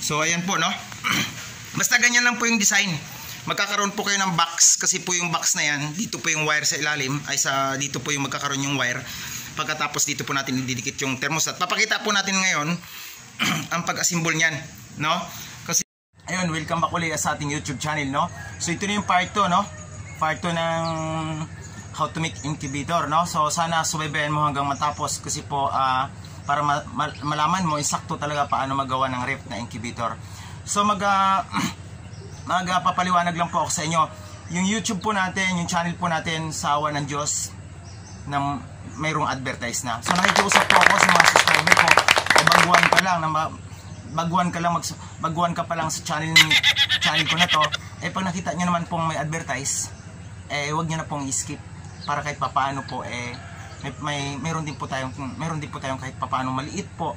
So ayan po, no. Basta ganyan lang po yung design. Magkakaroon po kayo ng box, kasi po yung box na yan, dito po yung wire sa ilalim, dito po yung magkakaroon yung wire. Pagkatapos dito po natin ididikit yung thermostat. Papakita po natin ngayon ang pag-assemble niyan, no? Kasi ayun, welcome back ulit sa ating YouTube channel, no? So ito na yung part 2, no? Part 2 ng how to make incubator, no? So sana subaybayan mo hanggang matapos, kasi po para malaman mo eksakto talaga paano magawa ng ref na incubator. So magpapaliwanag lang po ako sa inyo. Yung YouTube po natin, yung channel po natin, sa awa ng Diyos, na mayroong advertise na. So nakikiusap po ako sa mga subscriber ko, baguhan ka pa lang sa channel ko na to, pag nakita niyo naman pong may advertise, wag niyo na pong i-skip, para kahit papaano po meron din po tayong kahit papaano maliit po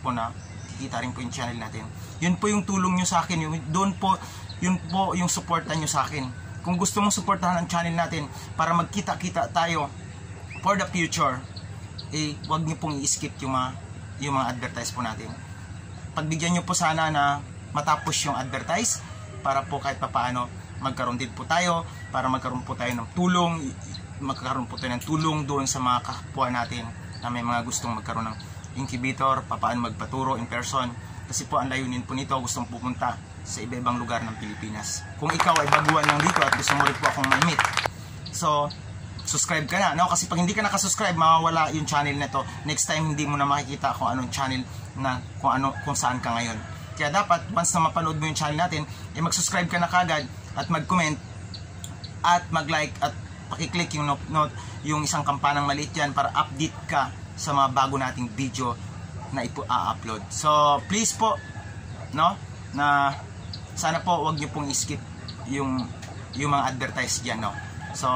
na kikita rin po yung channel natin. Yun po yung tulong nyo sa akin, yun po yung supportan nyo sa akin. Kung gusto mong supportahan ang channel natin para magkita-kita tayo for the future, wag nyo pong i-skip yung mga advertise po natin. Pagbigyan nyo po sana na matapos yung advertise, para po kahit papaano magkaroon din po tayo, para magkaroon po tayo ng tulong, doon sa mga kapwa natin na may mga gustong magkaroon ng incubator, papaano magpaturo in person. Kasi po ang layunin po nito, gustong pupunta sa iba-ibang lugar ng Pilipinas. Kung ikaw ay baguhan lang dito at gusto mo rin po akong ma-meet, so subscribe ka na, no? Kasi pag hindi ka nakasubscribe, mawawala yung channel na to. Next time hindi mo na makikita kung anong channel na kung saan ka ngayon. Kaya dapat once na mapanood mo yung channel natin, mag-subscribe ka na kagad at mag-comment at mag-like at paki-click yung isang kampanang maliit yan para update ka sa mga bago nating video na i-upload. So please po, no, na sana po wag niyo pong i-skip yung mga advertise diyan, no. So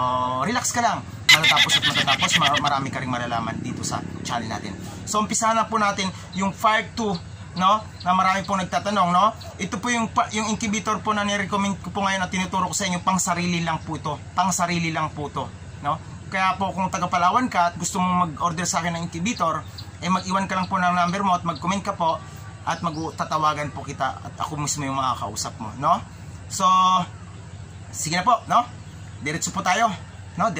relax ka lang, matatapos marami ka ring malalaman dito sa channel natin. So umpisahan na po natin yung part 2, no, na marami pong nagtatanong, no. Ito po yung incubator po na ni-recommend ko po ngayon at tinuturo ko sa inyo, pang sarili lang po ito, no. Kaya po kung taga Palawan ka at gusto mong mag-order sa akin ng incubator, mag-iwan ka lang po ng number mo at mag-comment ka po at magtatawagan po kita at ako mismo yung makakausap mo, no? So sige na po, no? Diretso po tayo, no?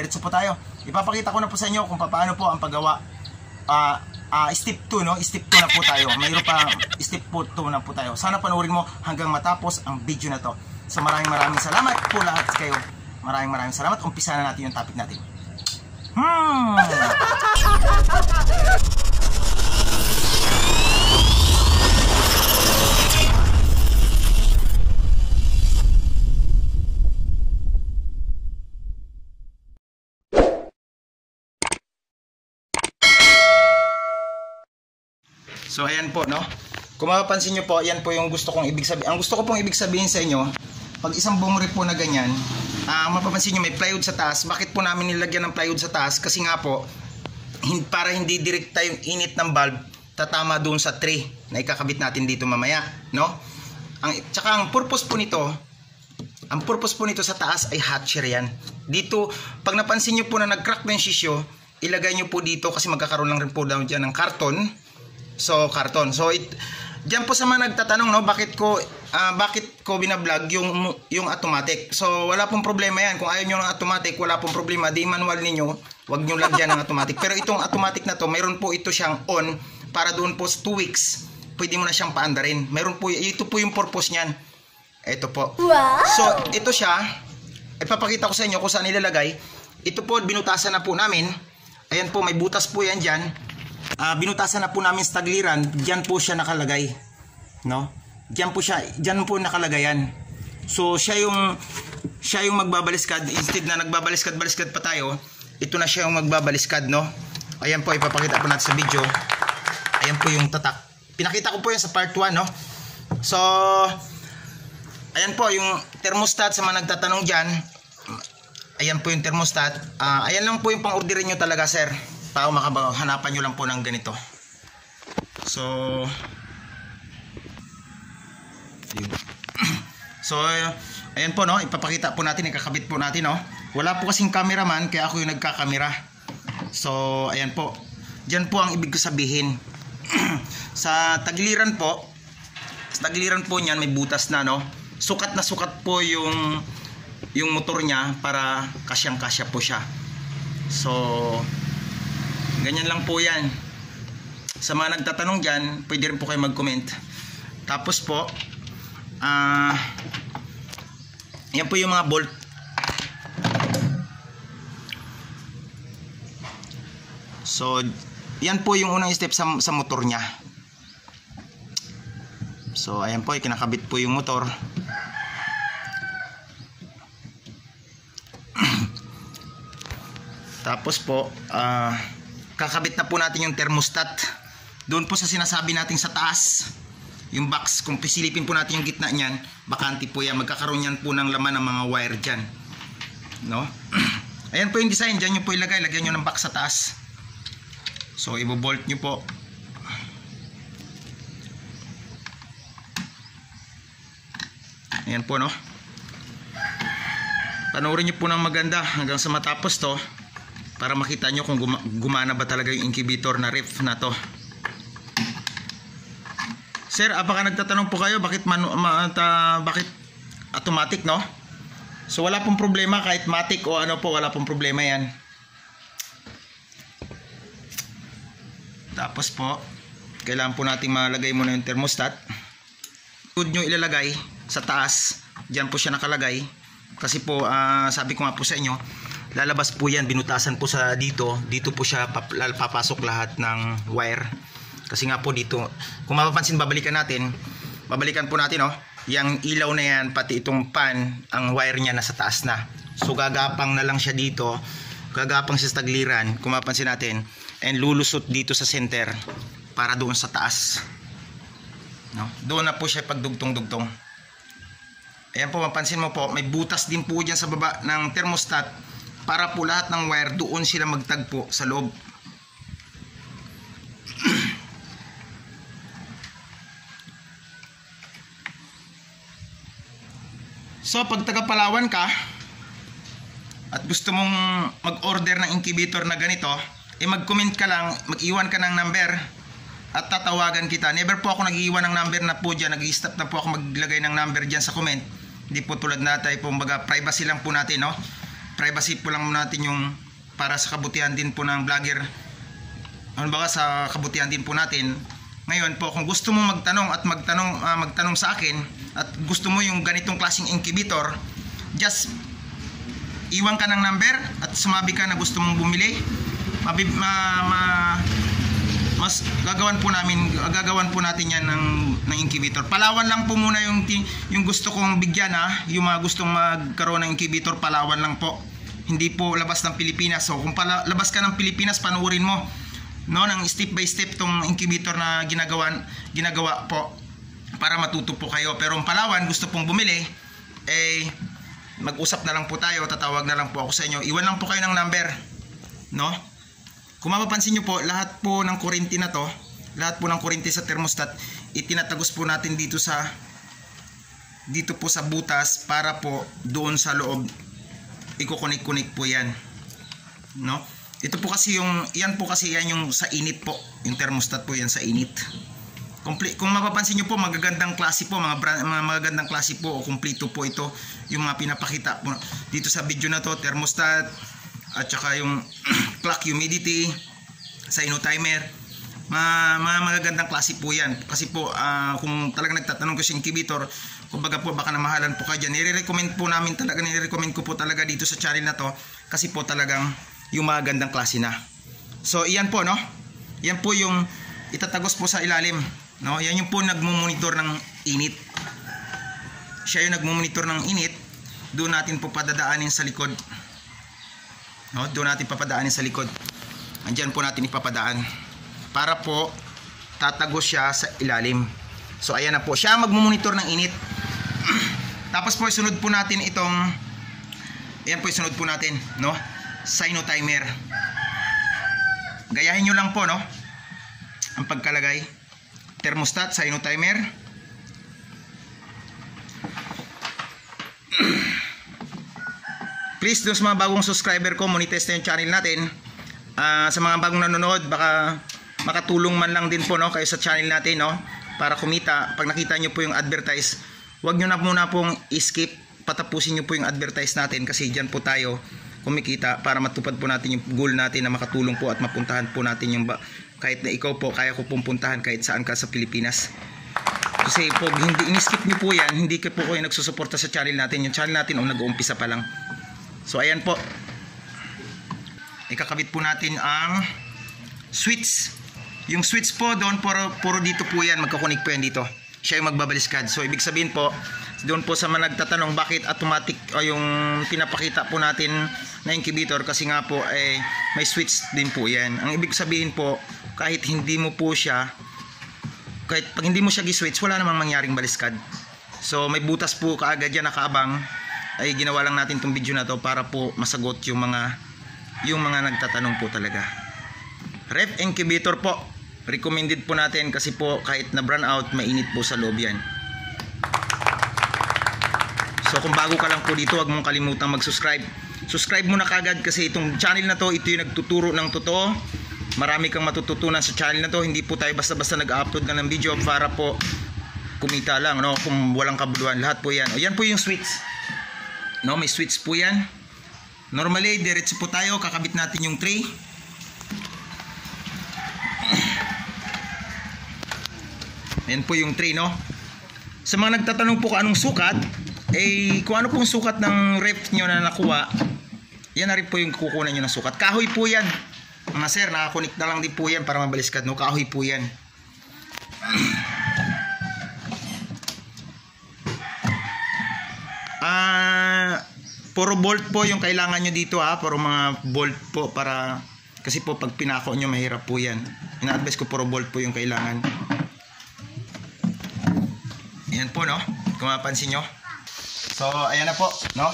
Ipapakita ko na po sa inyo kung paano po ang paggawa. Step 2, no? Step 2 na po tayo. Mayroon pa step 2 na po tayo. Sana panoorin mo hanggang matapos ang video na to. So maraming salamat po lahat kayo. Maraming salamat. Umpisa na natin yung topic natin. So ayan po, no. Kung mapapansin nyo po, ayan po yung gusto kong ibig sabihin. Ang gusto ko pong ibig sabihin sa inyo, pag isang buong ref po na ganyan, mapapansin nyo may plywood sa taas. Bakit po namin nilagyan ng plywood sa taas? Kasi nga po, para hindi direkta yung init ng bulb tatama doon sa tray na ikakabit natin dito mamaya, no? Tsaka ang purpose po nito sa taas ay hatcher yan. Dito, pag napansin nyo po na nag-crack na yung sisyo, ilagay nyo po dito kasi magkakaroon lang rin po daw dyan ng karton. So diyan po sa mga nagtatanong, no, bakit ko binablog yung automatic. So wala pong problema yan. Kung ayaw nyo ng automatic, wala pong problema. Di manual ninyo, wag nyo lagyan ng automatic. Pero itong automatic na to, mayroon po ito siyang on para doon po sa 2 weeks. Pwede mo na siyang paandarin. Ito po yung purpose niyan. Ito po. Wow! So ito siya. Ipapakita ko sa inyo kung saan ilalagay. Ito po, binutasan na po namin. Ayan po, may butas po yan dyan. Binutasan na po namin sa tagliran. Diyan po siya nakalagay, no? Diyan po nakalagay yan. So siya yung magbabaliskad. Instead na nagbabaliskad pa tayo, ito na siya yung magbabaliskad, no? Ayan po, ipapakita po natin sa video. Ayan po yung tatak. Pinakita ko po yan sa part 1, no? So ayan po yung thermostat sa mga nagtatanong dyan. Ayan po yung thermostat. Ayan lang po yung pang-orderin nyo talaga, sir. Para makahanapan nyo lang po ng ganito. So ayan po, no, ipapakita po natin, ikakabit po natin, no. Wala po kasing cameraman, kaya ako yung nagkakamera. So ayan po, dyan po ang ibig ko sabihin. Sa tagliran po, Sa tagliran po niyan may butas na, no. Sukat na sukat po yung motor niya para kasyang-kasya po siya. So ganyan lang po yan. Sa mga nagtatanong dyan, pwede rin po kayo mag-comment. Tapos po yan po yung mga bolt. So yan po yung unang step sa motor nya. So ayan po, kinakabit po yung motor. Tapos po kakabit na po natin yung thermostat doon po sa sinasabi natin sa taas. Yung box, kung pisilipin po natin yung gitna niyan, bakante po yan. Magkakaroon yan po ng laman ng mga wire dyan, no? Ayan po yung design, dyan nyo po ilagay. Lagyan nyo ng box sa taas. So ibobolt nyo po. Ayan po, no? Panoorin nyo po ng maganda hanggang sa matapos to, para makita nyo kung gumana ba talaga yung incubator na ref na to. Sir, baka nagtatanong po kayo bakit bakit automatic, no? So wala pong problema kahit matic o ano po, wala pong problema yan. Tapos po, kailangan po nating malagay muna yung thermostat. Good nyo ilalagay sa taas. Diyan po siya nakalagay. Kasi po, sabi ko nga po sa inyo, lalabas po yan, binutasan po sa dito. Dito po siya papasok lahat ng wire. Kasi nga po dito, kung mapapansin, babalikan po natin, oh, yung ilaw na yan, pati itong pan, ang wire niya nasa taas na. So gagapang na lang siya dito, gagapang siya sa tagliran, kung mapapansin natin, and lulusot dito sa center para doon sa taas, no? Doon na po siya pagdugtong-dugtong. Ayan po, mapansin mo po, may butas din po dyan sa baba ng thermostat para po lahat ng wire doon sila magtagpo sa loob. So pag taga Palawan ka at gusto mong mag-order ng incubator na ganito, mag-comment ka lang, mag-iwan ka ng number at tatawagan kita. Never po ako nag-iwan ng number na po dyan, nag-i-stop na po ako maglagay ng number dyan sa comment. Hindi po tulad na tayo po, baga privacy lang po natin, no? Privacy po lang natin yung para sa kabutihan din po ng vlogger. Ano ba, sa kabutihan din po natin. Ngayon po, kung gusto mo magtanong at magtanong sa akin at gusto mo yung ganitong klaseng incubator, just iwan ka ng number at sumabi ka na gusto mong bumili. Mas gagawan po natin yan ng incubator. Palawan lang po muna yung gusto kong bigyan, yung mga gustong magkaroon ng incubator, Palawan lang po. Hindi po labas ng Pilipinas. So kung labas ka ng Pilipinas, panuorin mo, no, ng step by step tong incubator na ginagawa po para matuto po kayo. Pero ang Palawan gusto pong bumili, mag-usap na lang po tayo, tatawag na lang po ako sa inyo. Iwan lang po kayo ng number, no? Kung mapapansin nyo po, lahat po ng kuryente na to, lahat po ng kuryente sa thermostat, itinatagos po natin dito po sa butas para po doon sa loob iko-connect po yan, no? Ito po kasi yan yung sa init po, yung thermostat po yan sa init. Kung mapapansin nyo po, magagandang klase po, mga magagandang klase po o kumpleto po ito, yung mga pinapakita po dito sa video na to, thermostat, at saka yung clock humidity, sino timer, mga magagandang klase po yan. Kasi po, kung talagang nagtatanong ko sa incubator, kumbaga po baka namahalan po kayo dyan, nire-recommend ko po talaga dito sa channel na to, kasi po talagang yung mga gandang klase na. So iyan po, no? Yan po yung itatagos po sa ilalim, no? Yan yung po nagmumonitor ng init. Siya yung nagmumonitor ng init. Doon natin po padadaanin sa likod, no? Doon natin papadaanin sa likod. Andiyan po natin ipapadaan para po tatagos siya sa ilalim. So ayan na po, siya magmumonitor ng init. Tapos po isunod po natin itong, ayan po isunod po natin, no? Sino timer. Gayahin nyo lang po, no, ang pagkalagay. Thermostat, sino timer. Please, doon sa mga bagong subscriber ko, monetize na yung channel natin. Sa mga bagong nanonood, baka makatulong man lang din po, no, kayo sa channel natin, no. para kumita. Pag nakita nyo po yung advertise, huwag nyo na muna pong skip, patapusin nyo po yung advertise natin kasi dyan po tayo kumikita para matupad po natin yung goal natin na makatulong po at mapuntahan po natin yung kahit na ikaw po, kaya ko pong puntahan kahit saan ka sa Pilipinas. Kasi po, hindi in-skip nyo po yan, hindi po kayo nagsusuporta sa channel natin. Yung channel natin nag-uumpisa pa lang. So ayan po, ikakabit po natin ang switch. Yung switch po doon, puro dito po yan, magkakunik po yan dito. Siya yung magbabaliskad. So ibig sabihin po, doon po sa mga nagtatanong bakit automatic yung pinapakita po natin na incubator, kasi nga po may switch din po yan. Ang ibig sabihin po, kahit hindi mo po siya, kahit pag hindi mo siya gi-switch, wala namang mangyaring baliskad. So may butas po kaagad yan nakaabang. Ay ginawa lang natin itong video na to para po masagot yung mga nagtatanong po talaga. Ref incubator po, recommended po natin kasi po kahit na brown out, mainit po sa loob yan. So kung bago ka lang po dito, huwag mong kalimutang mag-subscribe. Subscribe mo na kagad kasi itong channel na to, ito yung nagtuturo ng totoo. Marami kang matututunan sa channel na to. Hindi po tayo basta-basta nag-upload na ng video para po kumita lang, no? Kung walang kabuluhan, lahat po yan. O yan po yung switch, no? May switch po yan. Normally, diretso po tayo, kakabit natin yung tray. Yan po yung tray, no? Sa mga nagtatanong po kung anong sukat, kung ano pong sukat ng ref nyo na nakuha, yan na rin po yung kukunan nyo ng sukat. Kahoy po yan. Mga sir, nakakunik na lang din po yan para mabaliskad, no? Kahoy po yan. Puro bolt po yung kailangan nyo dito, ha? Puro mga bolt po para, kasi po pag pinako nyo mahirap po yan. Ina-advise ko puro bolt po yung kailangan. Yan po, no? Kung mapansin nyo. So ayan na po, no?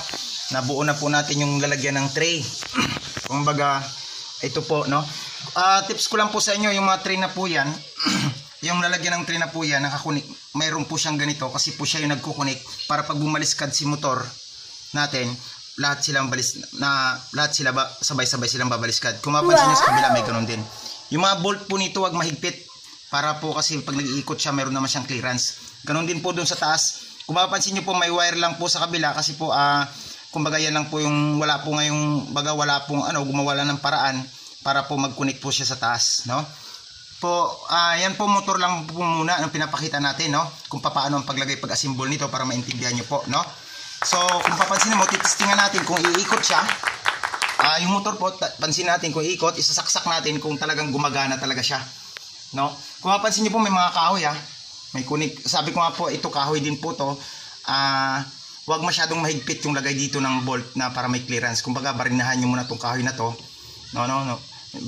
Nabuo na po natin yung lalagyan ng tray. Kumbaga, ito po, no? Tips ko lang po sa inyo, yung mga tray na po yan, yung lalagyan ng tray na po yan, nakakunik, mayroon po siyang ganito kasi po siya yung nagkukunik para pag bumaliskad si motor natin, lahat sila sabay-sabay silang babaliskad. Kung mapansin niyo sa kabila, may ganun din. Yung mga bolt po nito, wag mahigpit para po kasi pag nag-iikot siya, mayroon naman siyang clearance. Ganun din po doon sa taas. Kung mapapansin niyo po, may wire lang po sa kabila kasi po kumbaga yan lang po yung wala po ngayong wala pong gumawa ng paraan para po mag-connect po siya sa taas, no? Yan po motor lang po muna ang pinapakita natin, no? Kung paano ang paglagay pag-assemble nito para maintindihan niyo po, no? So, kung papansin mo, titistingan natin kung iikot siya. Yung motor po, pansin natin kung iikot, isasaksak natin kung talagang gumagana talaga siya, no? Kung mapansin niyo po, may mga kahoy, may kunik. Sabi ko nga po, ito kahoy din po to. Huwag masyadong mahigpit yung lagay dito ng bolt na para may clearance. Kumbaga, barinahan nyo muna itong kahoy na to. No.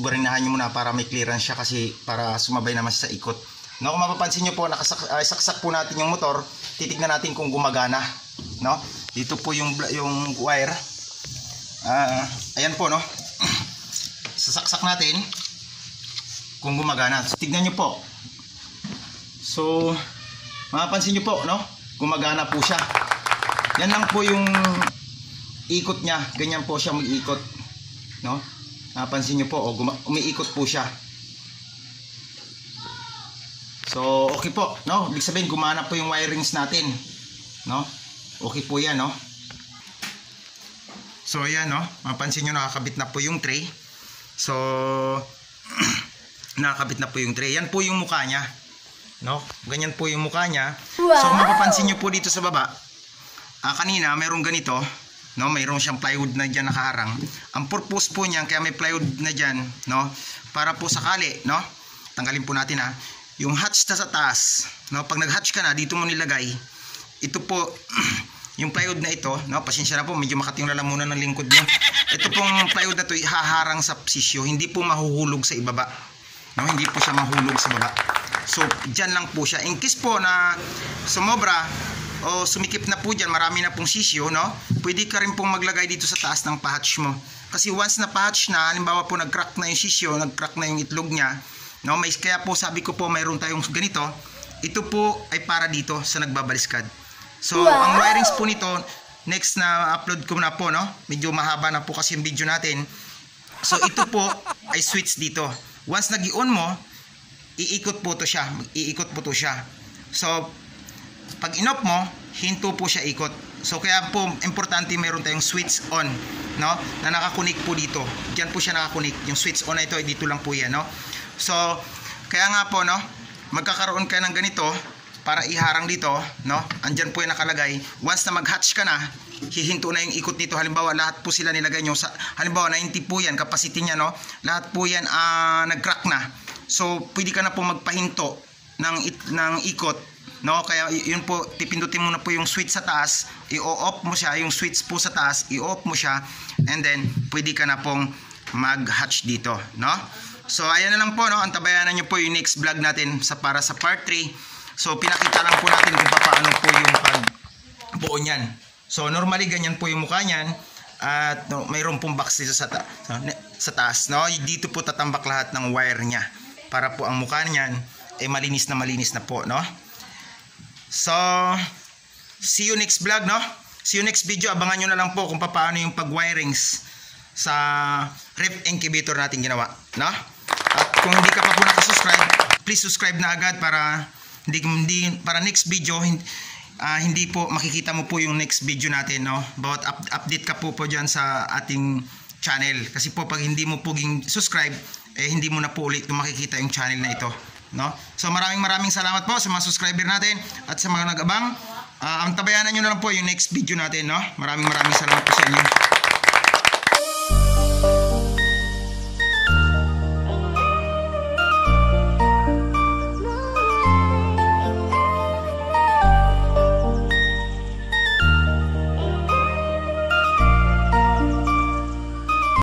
Barinahan nyo muna para may clearance siya kasi para sumabay naman siya sa ikot. No, kung mapapansin nyo po, saksak po natin yung motor. Titignan natin kung gumagana. No? Dito po yung wire. Ayan po, no? Sasaksak natin kung gumagana. So, tignan nyo po. So, mapapansin nyo po, no? Gumagana po siya. Yan lang po yung ikot niya. Ganyan po siya mag-ikot, no? Mapapansin nyo po, umiikot po siya. So, okay po, no? Ibig sabihin, gumana po yung wirings natin, no? Okay po yan, no? So, ayan, no? Mapapansin nyo, nakakabit na po yung tray. So, nakakabit na po yung tray. Yan po yung mukha niya, no? Ganyan po yung mukha niya. Wow. So, kung mapapansin nyo po dito sa baba, kanina mayroong ganito, no? Mayroong siyang plywood na dyan nakaharang. Ang purpose po niyan, kaya may plywood na dyan, no? Para po sakali, no? Tanggalin po natin, yung hatch na sa taas, no? Pag nag-hatch ka na, dito mo nilagay. Ito po, yung plywood na ito, no? Pasensya na po, medyo makati yung lalamunan ng lingkod niyo. Ito pong plywood na to, haharang sa sisyo, hindi po mahuhulog sa ibaba, no? Hindi po siya mahulog sa baba. So, dyan lang po siya. In case po na sumobra o sumikip na po dyan, marami na pong sisyo, no? Pwede ka rin pong maglagay dito sa taas ng pahatch mo. Kasi once na pahatch na, halimbawa po nag-crack na yung sisyo, nag-crack na yung itlog niya, no? Kaya po sabi ko po mayroon tayong ganito. Ito po ay para dito sa nagbabaliskad. So, wow. Ang wirings po nito, next na upload ko na po, no? Medyo mahaba na po kasi yung video natin. So, ito po ay switch dito. Once nag-i-on mo, iikot po to siya. Iikot po to siya. So, pag in-off mo, hinto po siya ikot. So, kaya po, importante mayroon tayong switch on, no? Na nakakunik po dito. Diyan po siya nakakunik. Yung switch on na ito, dito lang po yan, no? So, kaya nga po, no? Magkakaroon ka ng ganito para iharang dito, no? Andyan po yung nakalagay. Once na mag-hatch ka na, hihinto na yung ikot nito. Halimbawa, lahat po sila nilagay nyo. Halimbawa, 90 po yan, capacity niya, no? Lahat po yan nag-crack na. So, pwede ka na po magpahinto ng ikot, no? Kaya yun po, pipindutin mo na po yung switch sa taas, i-off mo siya, yung switch po sa taas, i-off mo siya, and then pwede ka na pong mag-hatch dito, no? So ayan na lang po, no? Antabayanan nyo po yung next vlog natin para sa part 3. So pinakita lang po natin kung paano po yung pagbuo niyan. So normally ganyan po yung mukha niyan, at no, mayroon pong box dito sa taas, no? Dito po tatambak lahat ng wire niya para po ang mukha niyan ay malinis na po, no? So, see you next vlog, no? See you next video. Abangan nyo na lang po kung paano yung pag-wirings sa ref incubator natin ginawa, no? At kung hindi ka pa po nakasubscribe, please subscribe na agad para para next video hindi po makikita mo po yung next video natin, no? Bawat update ka po dyan sa ating channel. Kasi po pag hindi mo po subscribe, hindi mo na po ulit makikita yung channel na ito, no? So maraming salamat po sa mga subscriber natin at sa mga nag-abang. Ang tabayanan nyo na lang po yung next video natin, no? Maraming salamat po sa inyo.